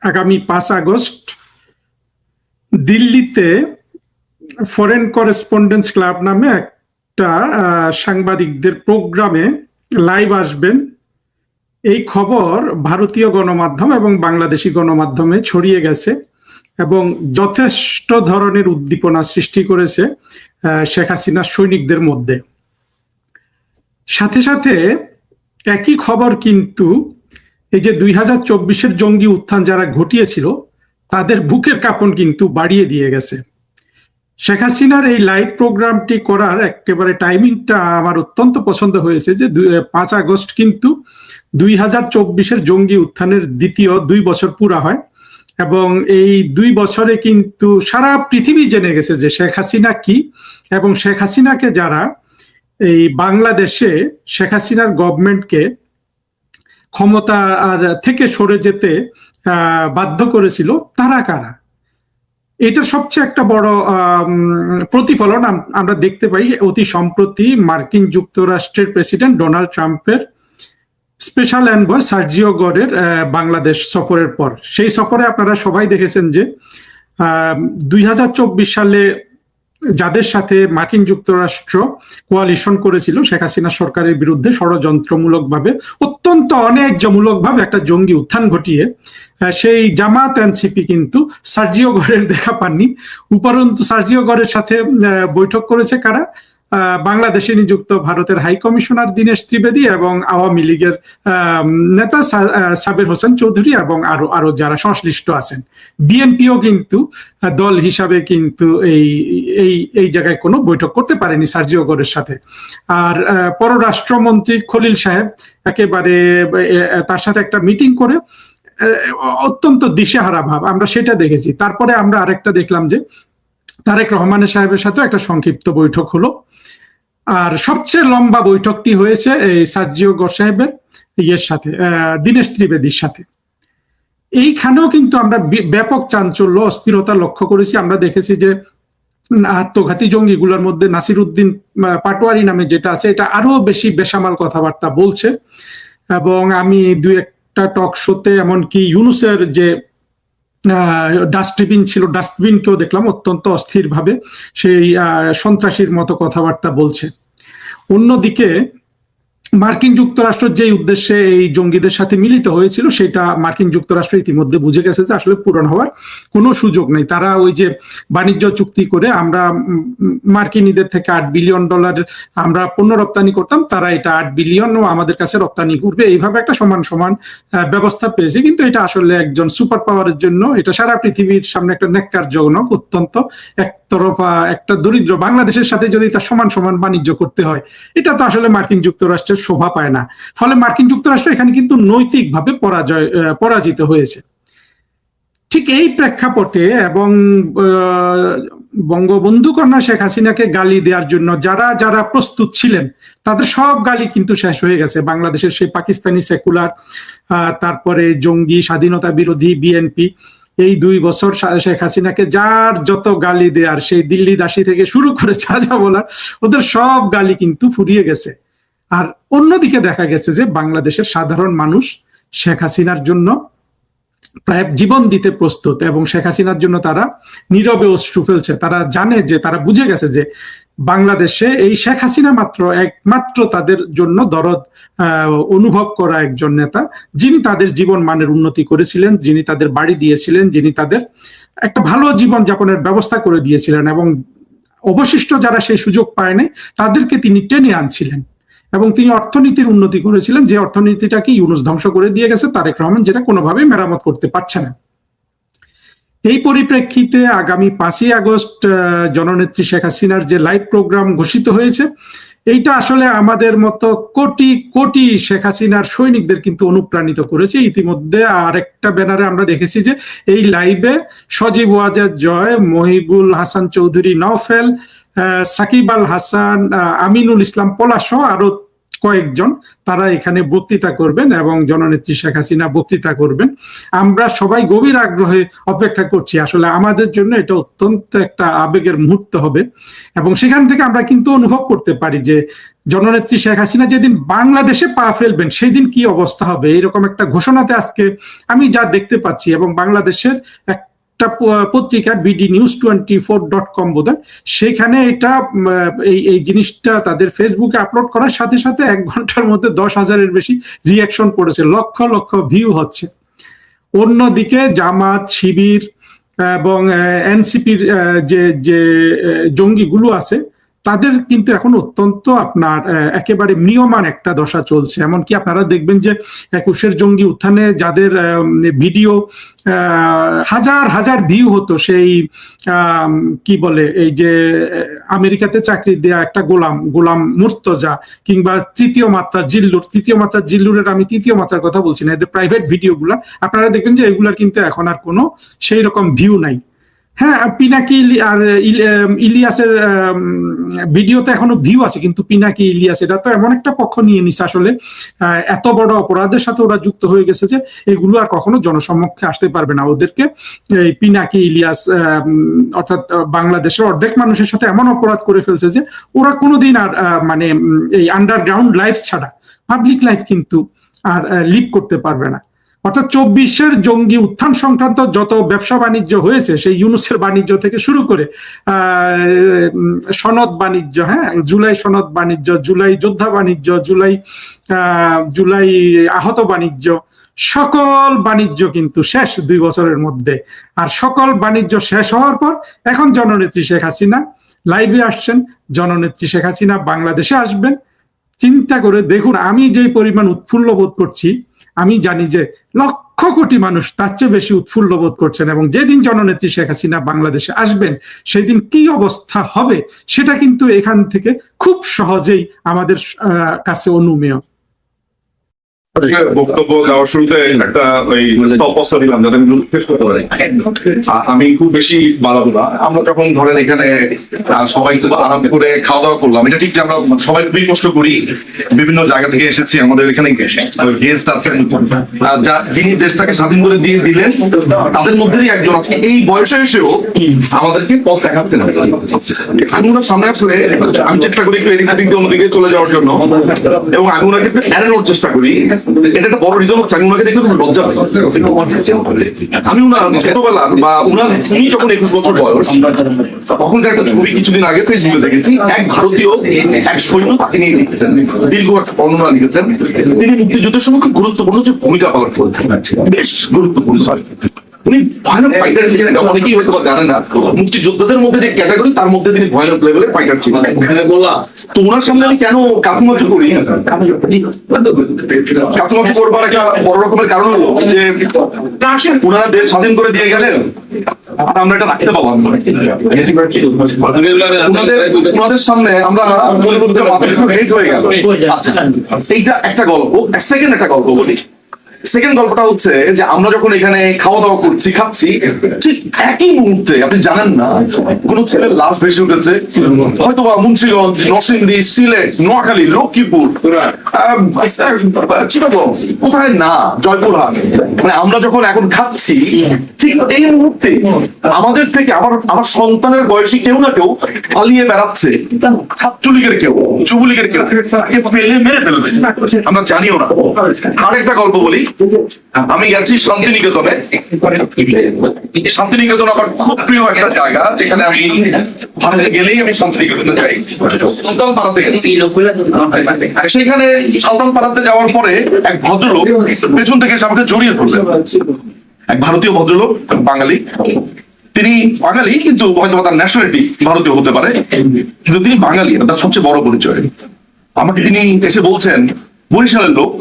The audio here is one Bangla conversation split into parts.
আগামী 5 আগস্ট দিল্লিতে ফরেন করেসপন্ডেন্স ক্লাব নামে একটা সাংবাদিকদের প্রোগ্রামে লাইভ আসবেন। এই খবর ভারতীয় গণমাধ্যম এবং বাংলাদেশি গণমাধ্যমে ছড়িয়ে গেছে এবং যথেষ্ট ধরনের উদ্দীপনা সৃষ্টি করেছে শেখ হাসিনার সৈনিকদের মধ্যে। সাথে সাথে একই খবর কিন্তু এই যে 2024-এর জঙ্গি উত্থান যারা ঘটিয়েছিল তাদের বুকের কাঁপন কিন্তু বাড়িয়ে দিয়ে গেছে। শেখ হাসিনার এই লাইভ প্রোগ্রামটি করার একেবারে টাইমিংটা আমার অত্যন্ত পছন্দ হয়েছে যে 5 আগস্ট কিন্তু 2024-এর জঙ্গি উত্থানের দ্বিতীয় 2 বছর পুরা হয় এবং এই 2 বছরে কিন্তু সারা পৃথিবী জেনে গেছে যে শেখ হাসিনা কি এবং শেখ হাসিনাকে যারা এই বাংলাদেশে শেখ হাসিনার গভর্নমেন্টকে ক্ষমতা থেকে সরে যেতে বাধ্য করেছিল তারা কারা। এটার সবচেয়ে একটা বড় প্রতিফলন আমরা দেখতে পাই অতি সম্প্রতি মার্কিন যুক্তরাষ্ট্রের প্রেসিডেন্ট ডোনাল্ড ট্রাম্পের স্পেশাল এনভয় সার্জিও গরের বাংলাদেশ সফরের পর। সেই সফরে আপনারা সবাই দেখেছেন যে 2024 সালে যাদের সাথে মার্কিন যুক্তরাষ্ট্র কোয়ালিশন করেছিল শেখ হাসিনা সরকারের বিরুদ্ধে ষড়যন্ত্রমূলকভাবে অত্যন্ত অন্যায্যমূলকভাবে একটা জঙ্গি উত্থান ঘটিয়ে সেই জামাত এনসিপি কিন্তু সার্জিও গরের দেখা পাননি। উপরন্তু সার্জিও গরের সাথে বৈঠক করেছে কারা? বাংলাদেশে নিযুক্ত ভারতের হাই কমিশনার দীনেশ ত্রিবেদী এবং আওয়ামী লীগের নেতা সাবের হোসেন চৌধুরী এবং আরো যারা সংশ্লিষ্ট আছেন। বিএনপিও কিন্তু দল হিসাবে কিন্তু এই জায়গায় কোনো বৈঠক করতে পারেনি সার্জিও গরের সাথে। আর পররাষ্ট্রমন্ত্রী খলিল সাহেব একেবারে তার সাথে একটা মিটিং করে অত্যন্ত দিশেহারা ভাব, আমরা সেটা দেখেছি। তারপরে আমরা আরেকটা দেখলাম যে তারেক রহমানের সাহেবের সাথে একটা সংক্ষিপ্ত বৈঠক হলো। আর সবচেয়ে লম্বা বৈঠকটি হয়েছে এই সার্জিও গর সাহেবের সাথে, দীনেশ ত্রিবেদীর সাথে। এইখানেও কিন্তু আমরা ব্যাপক চাঞ্চল্য অস্থিরতা লক্ষ্য করেছি। আমরা দেখেছি যে আত্মঘাতী জঙ্গিগুলোর মধ্যে নাসির উদ্দিন পাটোয়ারি নামে যেটা আছে এটা আরো বেশি বেসামাল কথাবার্তা বলছে এবং আমি 2-1টা টক শোতে এমনকি ইউনুসের যে ডাস্টবিন ছিল ডাস্টবিনকেও দেখলাম অত্যন্ত অস্থির ভাবে সেই সন্ত্রাসীর মতো কথাবার্তা বলছে। অন্যদিকে মার্কিন যুক্তরাষ্ট্র যে উদ্দেশ্যে এই জঙ্গিদের সাথে মিলিত হয়েছিল সেটা মার্কিন যুক্তরাষ্ট্র ইতিমধ্যে বুঝে গেছে যে আসলে পূরণ হওয়ার কোনো সুযোগ নেই। তারা ওই যে বাণিজ্য চুক্তি করে আমরা মার্কিনীদের থেকে $8 বিলিয়ন আমরা পণ্য রপ্তানি করতাম, তারা এটা 8 বিলিয়নও আমাদের কাছে রপ্তানি করবে, এইভাবে একটা সমান সমান ব্যবস্থা পেয়েছে। কিন্তু এটা আসলে একজন সুপার পাওয়ারের জন্য এটা সারা পৃথিবীর সামনে একটা ন্যাক্কারজনক, অত্যন্ত একতরফা একটা দরিদ্র বাংলাদেশের সাথে যদি তার সমান সমান বাণিজ্য করতে হয় এটা তো আসলে মার্কিন যুক্তরাষ্ট্রের শোভা পায় না। ফলে মার্কিন যুক্তরাষ্ট্র এখানে কিন্তু নৈতিকভাবে পরাজিত হয়েছে। ঠিক এই প্রেক্ষাপটে এবং বঙ্গবন্ধু কন্যা শেখ হাসিনাকে গালি দেওয়ার জন্য যারা যারা প্রস্তুত ছিলেন তাদের সব গালি কিন্তু শেষ হয়ে গেছে। বাংলাদেশের সেই পাকিস্তানি সেকুলার, তারপরে জঙ্গি, স্বাধীনতা বিরোধী বিএনপি, এই 2 বছর শেখ হাসিনাকে যার যত গালি দেওয়ার, সেই দিল্লি দাসী থেকে শুরু করে যা বলার, ওদের সব গালি কিন্তু ফুরিয়ে গেছে। আর অন্যদিকে দেখা গেছে যে বাংলাদেশের সাধারণ মানুষ শেখ হাসিনার জন্য প্রায় জীবন দিতে প্রস্তুত এবং শেখ হাসিনার জন্য তারা নীরবে অশ্রু ফেলছে। তারা জানে যে, তারা বুঝে গেছে যে বাংলাদেশে এই শেখ হাসিনা একমাত্র তাদের জন্য দরদ অনুভব করা একজন নেতা, যিনি তাদের জীবন মানের উন্নতি করেছিলেন, যিনি তাদের বাড়ি দিয়েছিলেন, যিনি তাদের একটা ভালো জীবন যাপনের ব্যবস্থা করে দিয়েছিলেন এবং অবশিষ্ট যারা সেই সুযোগ পায়নি তাদেরকে তিনি টেনে আনছিলেন এবং তিনি অর্থনীতির উন্নতি করেছিলেন, যে অর্থনীতিটাকে ইউনুস ধ্বংস করে দিয়ে গেছে তারেক রহমান, যেটা কোনোভাবেই মেরামত করতে পারছে না। এই পরিপ্রেক্ষিতে আগামী 5 আগস্ট জননেত্রী শেখ হাসিনার যে লাইভ প্রোগ্রাম ঘোষিত হয়েছে, এইটা আসলে আমাদের মতো কোটি কোটি শেখ হাসিনার সৈনিকদের কিন্তু অনুপ্রাণিত করেছে। ইতিমধ্যে আরেকটা ব্যানারে আমরা দেখেছি যে এই লাইভে সজীব ওয়াজেদ জয়, মহিবুল হাসান চৌধুরী নওফেল, সাকিব আল হাসান, আমিনুল ইসলাম পলাশ সহ আরো কয়েকজন তারা এখানে বক্তৃতা করবেন এবং জননেত্রী শেখ হাসিনা বক্তৃতা করবেন। আমরা সবাই গভীর আগ্রহে অপেক্ষা করছি। আসলে আমাদের জন্য এটা অত্যন্ত একটা আবেগের মুহূর্ত হবে এবং সেখান থেকে আমরা কিন্তু অনুভব করতে পারি যে জননেত্রী শেখ হাসিনা যেদিন বাংলাদেশে পা ফেলবেন সেই দিন কি অবস্থা হবে, এরকম একটা ঘোষণাতে আজকে আমি যা দেখতে পাচ্ছি। এবং বাংলাদেশের একটা পত্রিকা BDnews24.com বোধহয়, সেখানে এটা এই জিনিসটা তাদের ফেসবুকে আপলোড করার সাথে সাথে 1 ঘন্টার মধ্যে 10,000-এর বেশি রিয়াকশন পড়েছে, লক্ষ লক্ষ ভিউ হচ্ছে। অন্যদিকে জামাত, শিবির এবং এনসিপির যে জঙ্গিগুলো আছে তাদের কিন্তু এখন অত্যন্ত আপনার একেবারে ম্রিয়মান একটা দশা চলছে। এমনকি আপনারা দেখবেন যে 21-এর জঙ্গি উত্থানে যাদের ভিডিও হাজার হাজার ভিউ হতো, সেই কি বলে এই যে আমেরিকাতে চাকরি দেয়া একটা গোলাম মুর্তজা, কিংবা তৃতীয় মাত্রা জিল্লুরের আমি তৃতীয় মাত্রার কথা বলছি না, এদের প্রাইভেট ভিডিওগুলা আপনারা দেখবেন যে এগুলার কিন্তু এখন আর কোনো সেই রকম ভিউ নাই। হ্যাঁ, পিনাকি আর ইলিয়াসের ভিডিওতে এখনো ভিউ আছে, কিন্তু পিনাকি ইলিয়াস এটা তো এমন একটা পক্ষ নিয়ে নিছে আসলে, এত বড় অপরাধের সাথে ওরা যুক্ত হয়ে গেছে যে এগুলো আর কখনো জনসম্মুখে আসতে পারবে না। ওদেরকে এই পিনাকি ইলিয়াস অর্থাৎ বাংলাদেশের অর্ধেক মানুষের সাথে এমন অপরাধ করে ফেলছে যে ওরা কোনোদিন আর মানে এই আন্ডারগ্রাউন্ড লাইফ ছাড়া পাবলিক লাইফ কিন্তু আর লিভ করতে পারবে না। অর্থাৎ 24-এর জঙ্গি উত্থান সংক্রান্ত যত ব্যবসা বাণিজ্য হয়েছে, সেই ইউনুসের বাণিজ্য থেকে শুরু করে সনদ বাণিজ্য, হ্যাঁ, জুলাই সনদ বাণিজ্য, জুলাই যোদ্ধা বাণিজ্য, জুলাই আহত বাণিজ্য, সকল বাণিজ্য কিন্তু শেষ 2 বছরের মধ্যে। আর সকল বাণিজ্য শেষ হওয়ার পর এখন জননেত্রী শেখ হাসিনা লাইভে আসছেন, জননেত্রী শেখ হাসিনা বাংলাদেশে আসবেন। চিন্তা করে দেখুন, আমি যে পরিমাণ উৎফুল্ল বোধ করছি, আমি জানি যে লক্ষ কোটি মানুষ তার চেয়ে বেশি উৎফুল্ল বোধ করছেন। এবং যেদিন জননেত্রী শেখ হাসিনা বাংলাদেশে আসবেন সেই দিন কি অবস্থা হবে সেটা কিন্তু এখান থেকে খুব সহজেই আমাদের কাছে অনুমেয়। বক্তব্য দেওয়ার শুরুতে একটা অবস্থা দিলাম যাতে আমি শেষ করতে পারি। আমি খুব বেশি বাড়াবো না। আমরা যখন ধরেন এখানে সবাই খুব আরাম করে খাওয়া দাওয়া করলাম, এটা ঠিক যে আমরা সবাই খুবই কষ্ট করি, বিভিন্ন জায়গা থেকে এসেছি, আমাদের এখানে গেস্ট আছেন যিনি দেশটাকে স্বাধীন করে দিয়ে দিলেন, তাদের মধ্যেই একজন আজকে এই বয়সে এসেও আমাদেরকে পথ দেখাচ্ছেন। আগুনার সামনে আসলে আমি চেষ্টা করি একটু এদিক দিক অন্যদিকে চলে যাওয়ার জন্য, এবং আগুনাকে একটু এড়ানোর চেষ্টা করি। এটা একটা বড় রিজন হচ্ছে আমি ওনাকে দেখে লজ্জা পাই। আমি উনার ছোটবেলার বা উনি যখন 21 বছর বয়স, তখনকার একটা ছবি কিছুদিন আগে ফেসবুকে দেখেছি, এক ভারতীয় এক সৈন্য তাকে নিয়ে লিখেছেন, দীর্ঘ একটা বর্ণনা লিখেছেন। তিনি মুক্তিযুদ্ধের সময় খুব গুরুত্বপূর্ণ যে ভূমিকা পালন করেছেন, বেশ গুরুত্বপূর্ণ। উনি ভয়ানক ফাইটার ছিলেন, অনেকেই হয়তো জানেন না। মুক্তিযোদ্ধাদের মধ্যে যে ক্যাটাগরি, তার মধ্যে তিনি ভয়ানক লেভেলের ফাইটার ছিলেন। তো ওনার সামনে আমি কেন কাকুমাচু করি, কাকুমাচু করবার একটা বড় রকমের কারণ হলো যে ওনারা দেশ স্বাধীন করে দিয়ে গেলেন আর আমরা এটা রাখতে পারলাম না। ওনাদের সামনে আমরা হেট হয়ে গেল। আচ্ছা, এইটা একটা গল্প। সেকেন্ড একটা গল্প বলি। সেকেন্ড গল্পটা হচ্ছে যে আমরা যখন এখানে খাওয়া দাওয়া করছি, খাচ্ছি, ঠিক একই মুহূর্তে আপনি জানেন না কোন ছেলের লাশ ভেসে উঠেছে, হয়তো বা মুন্সিগঞ্জ, নরসিংদী, সিলেট, নোয়াখালী, লক্ষ্মীপুর, চিটাগং, কোথায় না, জয়পুরহাট। মানে আমরা যখন এখন খাচ্ছি, ঠিক এই মুহূর্তে আমাদের থেকে আমার সন্তানের বয়সী কেউ না কেউ পালিয়ে বেড়াচ্ছে, ছাত্রলীগের কেউ, যুবলীগের কেউ, ফেলে মেরে ফেলবে, আমরা জানিও না। আরেকটা গল্প বলি। আমি গেছি শান্তিনিকেতনে। শান্তিনিকেতন আমার খুব প্রিয় একটা জায়গা, যেখানে আমি ভারতে গেলেই আমি শান্তিনিকেতনে যাই। সাঁওতাল পাড়াতে গেছি। সেখানে সাঁওতাল পাড়াতে যাওয়ার পরে এক ভদ্রলোক পেছন থেকে এসে আমাকে জড়িয়ে ধরলেন। এক ভারতীয় ভদ্রলোক, বাঙালি। তিনি বাঙালি, কিন্তু হয়তো তার ন্যাশনালিটি ভারতীয় হতে পারে, কিন্তু তিনি বাঙালি, তার সবচেয়ে বড় পরিচয়। আমাকে তিনি এসে বলছেন, বরিশালের লোক,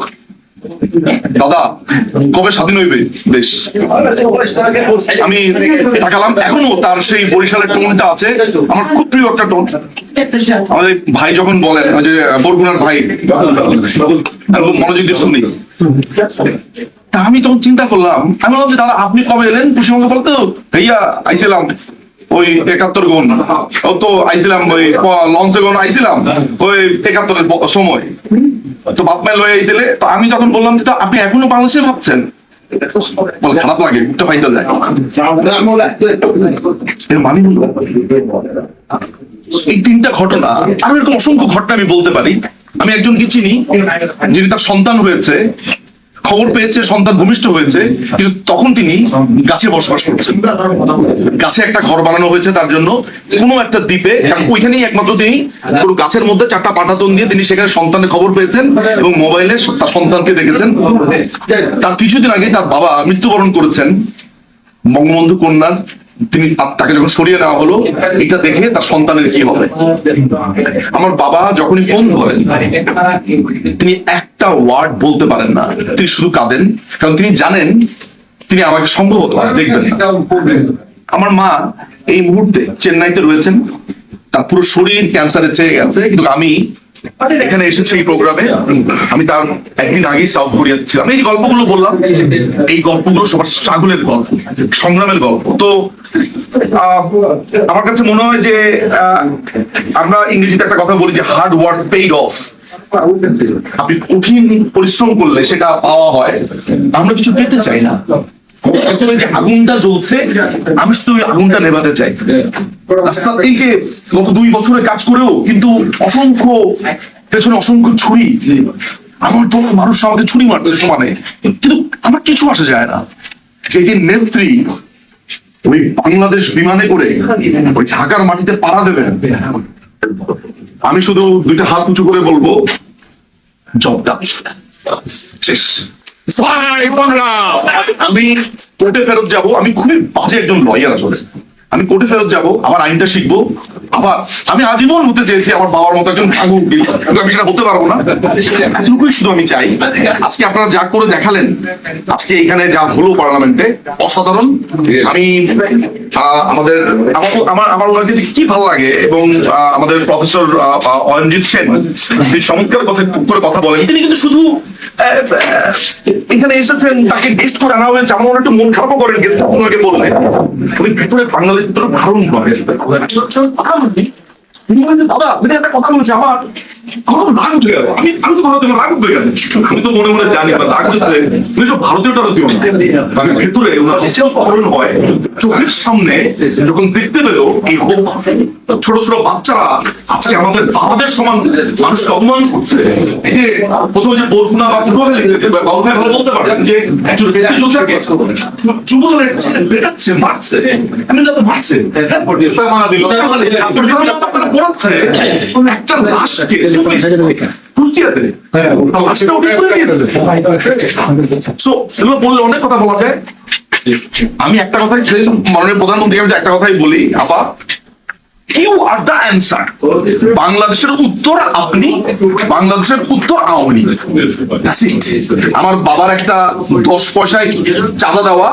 দাদা কবে স্বাধীন হইবে দেশ? আমি তাকালাম, এখনো তার সেই বরিশালের টোনটা আছে, আমার খুব প্রিয় একটা টোন। আমাদের ভাই যখন বলেন যে বরগুনার ভাই, মনোযোগ দিয়ে শুনি। আমি তখন চিন্তা করলাম, আমি বললাম যে দাদা আপনি কবে এলেন পশ্চিমবঙ্গে? বলতো ভাইয়া আইছিলাম ওই 71 গুণ, ও তো আইছিলাম ওই লঞ্চে গুণ আইছিলাম ওই 71-এর সময়, তো বাপ মায়ের লয়ে আইছিলে। তো আমি তখন বললাম যে আপনি এখনো বাংলাদেশে ভাবছেন? খারাপ লাগে, মুখটা ফাইটা যায়। মানে এই 3টা ঘটনা, আরো এরকম অসংখ্য ঘটনা আমি বলতে পারি। আমি একজনকে চিনি যিনি তার সন্তান হয়েছে, খবর পেয়েছে সন্তান ভূমিষ্ঠ হয়েছে, কিন্তু তখন তিনি গাছে বসবাস করছেন। গাছে একটা ঘর বানানো হয়েছে তার জন্য কোনো একটা দ্বীপে, ওইখানেই একমাত্র তিনি পুরো গাছের মধ্যে 4টা পাটাতন দিয়ে তিনি সেখানে সন্তানের খবর পেয়েছেন এবং মোবাইলে তার সন্তানকে দেখেছেন। তার কিছুদিন আগে তার বাবা মৃত্যুবরণ করেছেন বঙ্গবন্ধু কন্যার, তিনি তাকে যখন সরিয়ে নেওয়া হলো, এটা দেখে তার সন্তানের কি হবে। আমার বাবা যখনই ফোন ধরেন তিনি একটা ওয়ার্ড বলতে পারেন না, তিনি শুধু কাঁদেন, কারণ তিনি জানেন তিনি আমাকে সম্ভবত দেখবেন না। আমার মা এই মুহূর্তে চেন্নাইতে রয়েছেন, তার পুরো শরীর ক্যান্সারে চেয়ে গেছে, কিন্তু আমি এখানে এসেছি এই প্রোগ্রামে। আমি তার একদিন আগেই সাউথ কোরিয়া ছিলাম। এই যে গল্পগুলো বললাম, এই গল্পগুলো সবার স্ট্রাগলের গল্প, সংগ্রামের গল্প। তো আমার কাছে মনে হয় যে আমরা ইংরেজিতে একটা কথা বলি যে হার্ড ওয়ার্ক পেইড অফ। আপনি কঠিন পরিশ্রম করলে সেটা পাওয়া হয়। আমরা কিছু পেতে চাই না, যে আগুনটা জ্বলছে আমি শুধু ওই আগুনটা নেভাতে চাই। এই যে গত 2 বছরে কাজ করেও কিন্তু অসংখ্য পেছনে অসংখ্য ছুরি, আমার দলের মানুষ আমাকে ছুরি মারছে সমানে, কিন্তু আমার কিছু আসে যায় না। যেদিন নেত্রী ওই বাংলাদেশ বিমানে করে ওই ঢাকার মাটিতে পাড়া দেবেন, আমি শুধু 2টা হাত উঁচু করে বলবো জবটা শেষ। আমি কোর্টে ফেরত যাব, আমি খুবই বাজে একজন লয়ার আসলে। আমি কোর্টে ফেরত যাব, আবার আইনটা শিখবো, আবার আমি আজীবন হতে চেয়েছি আমার বাবার মতো একজন ভাঙুক, কিন্তু আমি সেটা হতে পারবো না। এতটুকুই শুধু আমি চাই। আজকে আপনারা যা করে দেখালেন, আজকে এখানে যা হলো পার্লামেন্টে, অসাধারণ। আমি আমাদের আমার ওনার কাছে কি ভালো লাগে, এবং আমাদের প্রফেসর অয়নজিৎ সেন তিনি চমৎকার করে কথা বলেন। তিনি কিন্তু শুধু এখানে এসেছেন, তাকে গেস্ট করে আনা হয়েছে, আমার একটু মন খারাপও করেন গেস্ট আপনাকে বললেন। উনি ভেতরে বাংলাদেশ ধারণ করেন। দাদা আপনি একটা কথা বলছি, আমার রাগ উঠে গেল। আমি তো ভারতীয় রাগ উঠে গেল। আমি তো মনে মনে জানি রাগ হচ্ছে ভারতীয় টারতীয় মানে ভেতরে ওনার হয় চোখের সামনে যখন দেখতে পেল এই ছোট ছোট বাচ্চারা আজকে আমাদের বাবাদের সমান মানুষকে অপমান করছে। এই যে প্রথমে যে বরগুনা বা গল্পে ভালো বলতে পারেন যে একজন যুবদলের বেটাচ্ছে মারছে, আমি যাতে মারছে মারা দিল পড়াচ্ছে একটা লাশকে কুষ্টিয়াতে লাশটা ওটা করে দিয়ে দেবে। সো এগুলো বললে অনেক কথা বলা যায়। আমি একটা কথাই মাননীয় প্রধানমন্ত্রী আমি একটা কথাই বলি, আপা ইউ আর দ্য অ্যান্সার। বাংলাদেশের উত্তর আপনি, বাংলাদেশের উত্তর আওয়ামী লীগ। আমার বাবার একটা 10 পয়সায় চাঁদা দেওয়া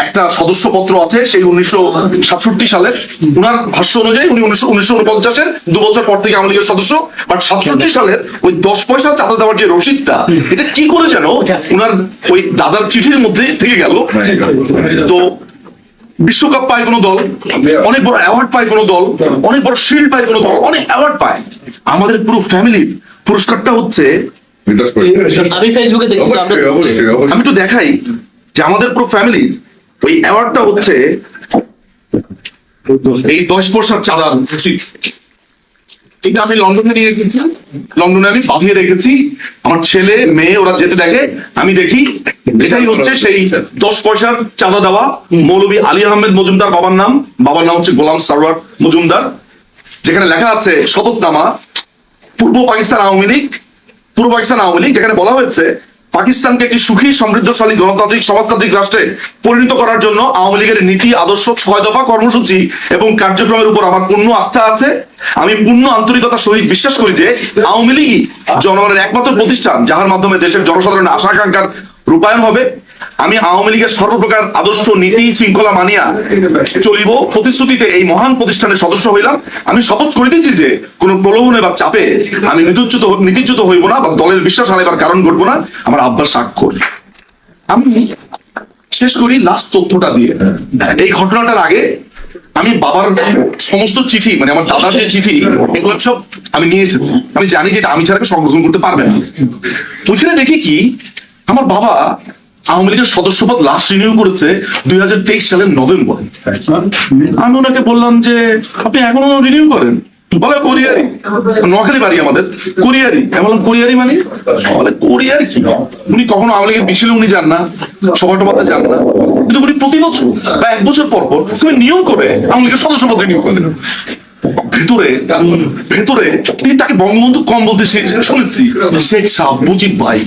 একটা সদস্যপত্র আছে, সেই 1967 সালের। উনার ভাষ্য অনুযায়ী উনি 1949-এর 2 বছর পর থেকে আওয়ামী লীগের সদস্য, বাট 67 সালের ওই 10 পয়সা চাঁদা দেওয়ার যে রসিদটা, এটা কি করে যেন উনার ওই দাদার চিঠির মধ্যে থেকে গেল। তো বিশ্বকাপ পায় কোনো দল, অনেক বড় অ্যাওয়ার্ড পায় কোনো দল, অনেক বড় শিল্ড পায় কোনো দল, অনেক অ্যাওয়ার্ড পায়। আমাদের পুরো ফ্যামিলির পুরস্কারটা হচ্ছে, আমি ফেসবুকে দেখি, আমি একটু দেখাই যে আমাদের পুরো ফ্যামিলি ওই অ্যাওয়ার্ডটা হচ্ছে এই 10 পয়সার চাঁদার রসিদ। এটা আমি লন্ডনে নিয়ে এসেছি, লন্ডনে আমি বাঁধিয়ে রেখেছি। আমার ছেলে মেয়ে ওরা যেতে দেখে, আমি দেখি এটাই হচ্ছে সেই 10 পয়সার চাঁদা দেওয়া। মৌলভী আলী আহমেদ মজুমদার বাবার নাম হচ্ছে গোলাম সারওয়ার মজুমদার, যেখানে লেখা আছে শপথনামা পূর্ব পাকিস্তান আওয়ামী লীগ, যেখানে বলা হয়েছে পাকিস্তানকে একটি সুখী সমৃদ্ধশালী গণতান্ত্রিক সমাজতান্ত্রিক রাষ্ট্রে পরিণত করার জন্য আওয়ামী লীগের নীতি, আদর্শ, 6 দফা কর্মসূচি এবং কার্যক্রমের উপর আমার পূর্ণ আস্থা আছে। আমি পূর্ণ আন্তরিকতার সহিত বিশ্বাস করি যে আওয়ামী লীগ জনগণের একমাত্র প্রতিষ্ঠান, যাহার মাধ্যমে দেশের জনসাধারণের আশা আকাঙ্ক্ষার রূপায়ণ হবে। আমি আওয়ামী লীগের সর্বপ্রকার আদর্শ, নীতি, শৃঙ্খলা মানিয়া চলিব। প্রতিশ্রুতিতে এই মহান প্রতিষ্ঠানের সদস্য হইলাম। আমি শপথ করিতেছি যে কোন প্রলোভনে বা চাপে আমি নীতিচ্যুত হইব না বা দলের বিশ্বাস হারাইবার কারণ ঘটবো না। আমার আব্বার স্বাক্ষর। আমি শেষ করি লাস্ট তথ্যটা দিয়ে। এই ঘটনাটার আগে আমি বাবার সমস্ত চিঠি, মানে আমার দাদার যে চিঠি, এগুলো সব আমি নিয়ে এসেছি। আমি জানি যে এটা আমি ছাড়া সংগ্রহণ করতে পারবে না। ওইখানে দেখি কি আমার বাবা আওয়ামী লীগের সদস্যপদ লাস্ট রিনিউ করেছে 2023 সালের নভেম্বর। আমি ওনাকে বললাম যে আপনি এখনো রিনিউ করেন? বলে কোরিয়ারি, নোয়াখালী বাড়ি আমাদের, কোরিয়ারি। আমি বললাম কোরিয়ারি মানে? বলে কোরিয়ারি কি? উনি কখনো আওয়ামী লীগের মিছিলে উনি যান না, সভা টভাতে যান না, কিন্তু উনি প্রতি বছর বা 1 বছর পর পর তুমি নিয়ম করে আওয়ামী লীগের সদস্য পদে নিয়োগ করেন। ভেতরে ভেতরে তিনি তাকে বঙ্গবন্ধু কম বলতে শুনেছি, শেখ সাহেব, মুজিব ভাই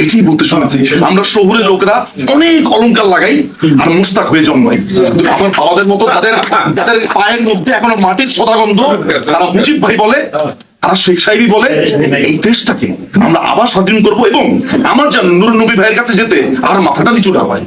এটাই বলতে শুনেছি। আমরা শহুরে লোকরা অনেক অলংকার লাগাই আর মুস্তাক হয়ে জন্মাই, কিন্তু আমার বাবাদের মতো যাদের যাদের পায়ের মধ্যে এখনো মাটির সদাগন্ধ, তারা মুজিব ভাই বলে, তারা শেখ সাহেবই বলে। এই দেশটাকে আমরা আবার স্বাধীন করবো এবং আমার যেন নূর নবী ভাইয়ের কাছে যেতে আর মাথাটা নিচু না হয়।